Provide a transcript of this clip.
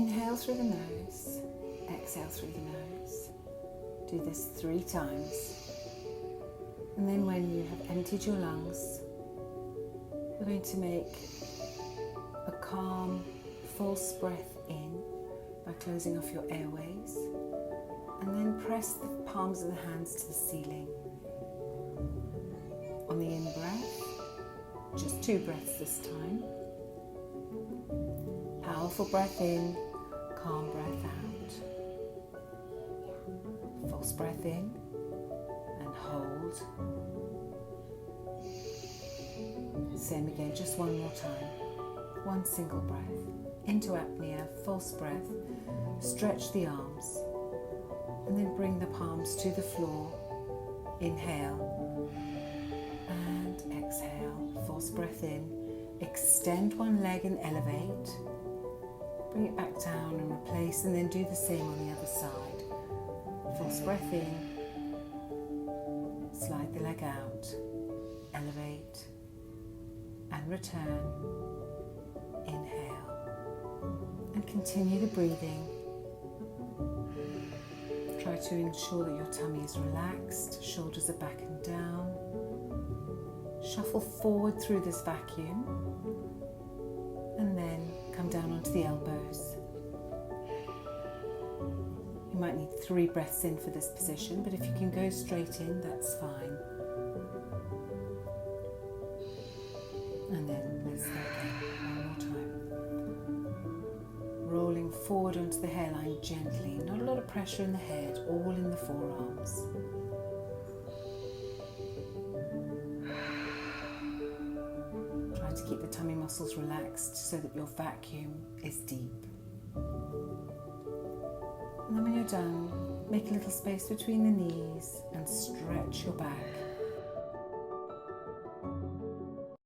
Inhale through the nose, exhale through the nose. Do this 3 times. And then when you have emptied your lungs, we're going to make a calm, false breath in by closing off your airways. And then press the palms of the hands to the ceiling. On the in-breath, just 2 breaths this time. Powerful breath in, calm breath out. False breath in and hold. Same again, just 1 more time. 1 single breath. Into apnea, false breath. Stretch the arms. And then bring the palms to the floor. Inhale and exhale. False breath in. Extend one leg and elevate. Bring it back down and replace, and then do the same on the other side. False breath in. Slide the leg out. Elevate and return. Inhale and continue the breathing. Try to ensure that your tummy is relaxed, shoulders are back and down. Shuffle forward through this vacuum and then come down onto the elbows. You might need 3 breaths in for this position, but if you can go straight in, that's fine. And then let's go again, 1 more time. Rolling forward onto the hairline gently, not a lot of pressure in the head, all in the forearms. Try to keep the tummy muscles relaxed so that your vacuum is deep. And then when you're done, make a little space between the knees and stretch your back.